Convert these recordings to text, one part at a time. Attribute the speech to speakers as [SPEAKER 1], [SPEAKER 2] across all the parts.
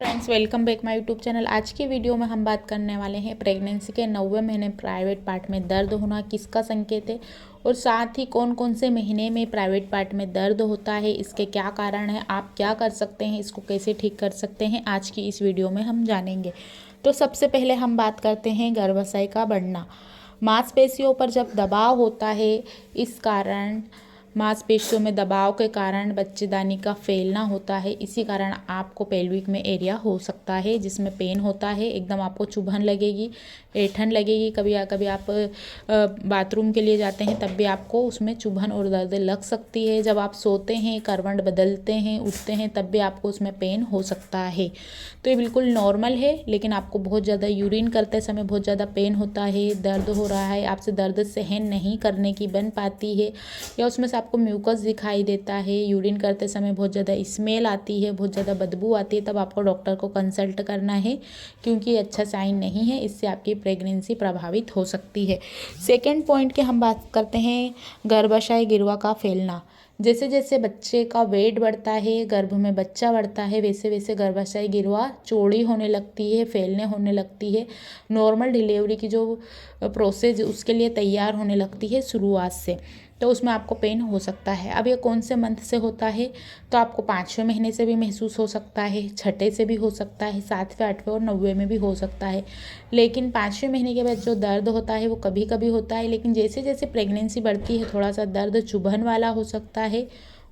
[SPEAKER 1] Friends, welcome back my YouTube channel. आज की video में हम बात करने वाले हैं प्रेगनेंसी के 9वें महीने प्राइवेट पार्ट में दर्द होना किसका संकेत है और साथ ही कौन कौन से महीने में प्राइवेट पार्ट में दर्द होता है, इसके क्या कारण है, आप क्या कर सकते हैं, इसको कैसे ठीक कर सकते हैं, आज की इस वीडियो में हम जानेंगे। तो सबसे पहले हम बात करते हैं गर्भाशय का बढ़ना। मांसपेशियों पर जब दबाव होता है, इस कारण मांसपेशियों में दबाव के कारण बच्चेदानी का फैलना होता है। इसी कारण आपको पेल्विक में एरिया हो सकता है जिसमें पेन होता है, एकदम आपको चुभन लगेगी, ऐंठन लगेगी। कभी कभी आप बाथरूम के लिए जाते हैं तब भी आपको उसमें चुभन और दर्द लग सकती है। जब आप सोते हैं, करवट बदलते हैं, उठते हैं, तब भी आपको उसमें पेन हो सकता है। तो ये बिल्कुल नॉर्मल है, लेकिन आपको बहुत ज़्यादा यूरिन करते समय बहुत ज़्यादा पेन होता है, दर्द हो रहा है, आपसे दर्द सहन नहीं करने की बन पाती है, या उसमें से आपको म्यूकस दिखाई देता है, यूरिन करते समय बहुत ज़्यादा स्मेल आती है, बहुत ज़्यादा बदबू आती है, तब आपको डॉक्टर को कंसल्ट करना है, क्योंकि ये अच्छा साइन नहीं है। इससे आपकी प्रेगनेंसी प्रभावित हो सकती है। सेकेंड पॉइंट की हम बात करते हैं गर्भाशय गिरवा का फैलना। जैसे जैसे बच्चे का वेट बढ़ता है, गर्भ में बच्चा बढ़ता है, वैसे वैसे गर्भाशय गिरवा चौड़ी होने लगती है, फैलने होने लगती है। नॉर्मल डिलीवरी की जो प्रोसेस उसके लिए तैयार होने लगती है शुरुआत से, तो उसमें आपको पेन हो सकता है। अब ये कौन से मंथ से होता है, तो आपको 5वें महीने से भी महसूस हो सकता है, छठे से भी हो सकता है, 7वें, 8वें और 9वें में भी हो सकता है। लेकिन 5वें महीने के बाद जो दर्द होता है वो कभी कभी होता है, लेकिन जैसे जैसे प्रेगनेंसी बढ़ती है थोड़ा सा दर्द चुभन वाला हो सकता है,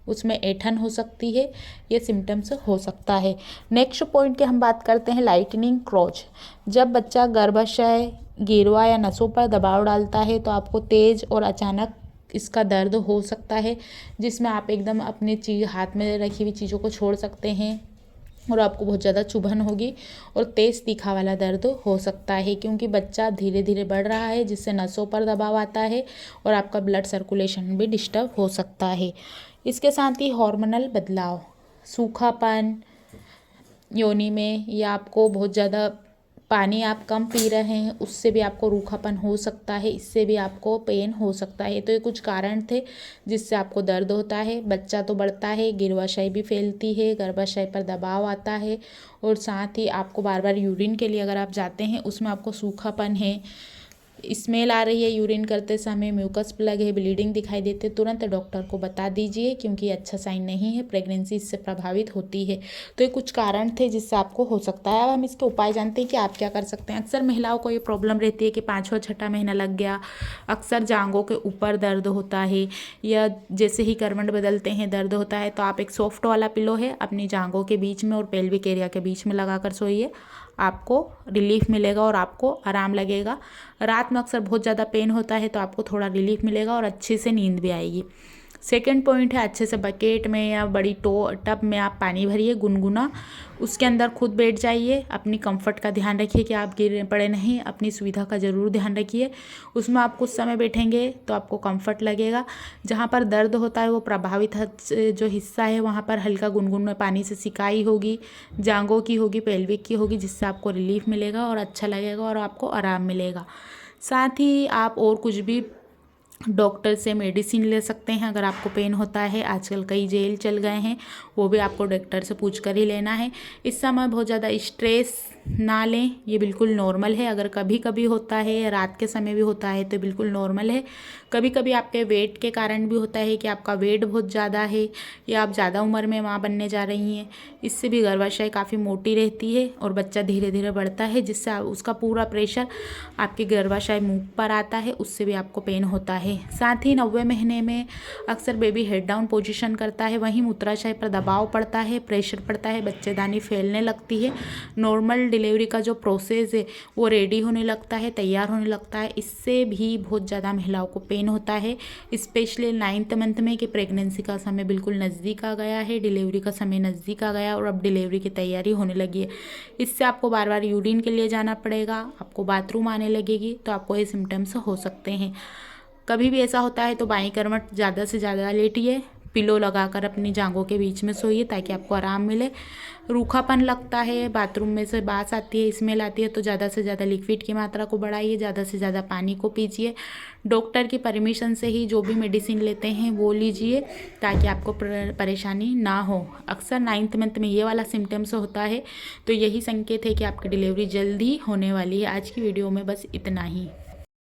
[SPEAKER 1] उसमें ऐंठन हो सकती है, ये सिम्टम्स हो सकता है। नेक्स्ट पॉइंट की हम बात करते हैं लाइटनिंग क्रॉच। जब बच्चा गर्भाशय गिरवा या नसों पर दबाव डालता है तो आपको तेज और अचानक इसका दर्द हो सकता है, जिसमें आप एकदम अपनी चीज़ हाथ में रखी हुई चीज़ों को छोड़ सकते हैं और आपको बहुत ज़्यादा चुभन होगी और तेज़ तीखा वाला दर्द हो सकता है, क्योंकि बच्चा धीरे धीरे बढ़ रहा है, जिससे नसों पर दबाव आता है और आपका ब्लड सर्कुलेशन भी डिस्टर्ब हो सकता है। इसके साथ ही हार्मोनल बदलाव, सूखापन योनि में, या आपको बहुत ज़्यादा पानी आप कम पी रहे हैं उससे भी आपको रूखापन हो सकता है, इससे भी आपको पेन हो सकता है। तो ये कुछ कारण थे जिससे आपको दर्द होता है। बच्चा तो बढ़ता है, गर्भाशय भी फैलती है, गर्भाशय पर दबाव आता है, और साथ ही आपको बार बार यूरिन के लिए अगर आप जाते हैं उसमें आपको सूखापन है, स्मेल आ रही है यूरिन करते समय, म्यूकस प्लग है, ब्लीडिंग दिखाई देते, तुरंत डॉक्टर को बता दीजिए, क्योंकि अच्छा साइन नहीं है, प्रेगनेंसी इससे प्रभावित होती है। तो ये कुछ कारण थे जिससे आपको हो सकता है। अब हम इसके उपाय जानते हैं कि आप क्या कर सकते हैं। अक्सर महिलाओं को ये प्रॉब्लम रहती है कि 5वां 6ठा महीना लग गया, अक्सर जांघों के ऊपर दर्द होता है, या जैसे ही करवट बदलते हैं दर्द होता है, तो आप एक सॉफ्ट वाला पिलो है अपनी जांघों के बीच में और पेल्विक एरिया के बीच में लगा कर सोइए, आपको रिलीफ मिलेगा और आपको आराम लगेगा। रात में अक्सर बहुत ज़्यादा पेन होता है तो आपको थोड़ा रिलीफ मिलेगा और अच्छे से नींद भी आएगी। सेकेंड पॉइंट है, अच्छे से बकेट में या बड़ी टब में आप पानी भरिए गुनगुना, उसके अंदर खुद बैठ जाइए। अपनी कंफर्ट का ध्यान रखिए कि आप गिर पड़े नहीं, अपनी सुविधा का ज़रूर ध्यान रखिए। उसमें आप कुछ समय बैठेंगे तो आपको कंफर्ट लगेगा। जहाँ पर दर्द होता है वो प्रभावित जो हिस्सा है वहाँ पर हल्का गुनगुन में पानी से सिकाई होगी, जांघों की होगी, पेल्विक की होगी, जिससे आपको रिलीफ मिलेगा और अच्छा लगेगा और आपको आराम मिलेगा। साथ ही आप और कुछ भी डॉक्टर से मेडिसिन ले सकते हैं अगर आपको पेन होता है। आजकल कई जेल चल गए हैं, वो भी आपको डॉक्टर से पूछ कर ही लेना है। इस समय बहुत ज़्यादा स्ट्रेस ना लें, ये बिल्कुल नॉर्मल है। अगर कभी कभी होता है या रात के समय भी होता है तो बिल्कुल नॉर्मल है। कभी कभी आपके वेट के कारण भी होता है कि आपका वेट बहुत ज़्यादा है या आप ज़्यादा उम्र में माँ बनने जा रही हैं, इससे भी गर्भाशय काफ़ी मोटी रहती है और बच्चा धीरे धीरे बढ़ता है, जिससे उसका पूरा प्रेशर आपके गर्भाशय मुंह पर आता है, उससे भी आपको पेन होता है। साथ ही 9वें महीने में अक्सर बेबी हेड डाउन पोजीशन करता है, वहीं मूत्राशय पर दबाव पड़ता है, प्रेशर पड़ता है, बच्चेदानी फैलने लगती है, नॉर्मल डिलीवरी का जो प्रोसेस है वो रेडी होने लगता है, तैयार होने लगता है। इससे भी बहुत ज़्यादा महिलाओं को पेन होता है, स्पेशली 9th मंथ में, कि प्रेगनेंसी का समय बिल्कुल नज़दीक आ गया है, डिलीवरी का समय नज़दीक आ गया और अब डिलीवरी की तैयारी होने लगी है। इससे आपको बार बार यूरिन के लिए जाना पड़ेगा, आपको बाथरूम आने लगेगी, तो आपको ये सिम्टम्स हो सकते हैं। कभी भी ऐसा होता है तो बाईं करवट ज़्यादा से ज़्यादा लेटिए, पिलो लगाकर अपनी जांघों के बीच में सोइए ताकि आपको आराम मिले। रूखापन लगता है, बाथरूम में से बास आती है, स्मेल आती है, तो ज़्यादा से ज़्यादा लिक्विड की मात्रा को बढ़ाइए, ज़्यादा से ज़्यादा पानी को पीजिए। डॉक्टर की परमिशन से ही जो भी मेडिसिन लेते हैं वो लीजिए ताकि आपको परेशानी ना हो। अक्सर 9th मंथ में ये वाला सिम्टम्स होता है, तो यही संकेत है कि आपकी डिलीवरी जल्दी होने वाली है। आज की वीडियो में बस इतना ही।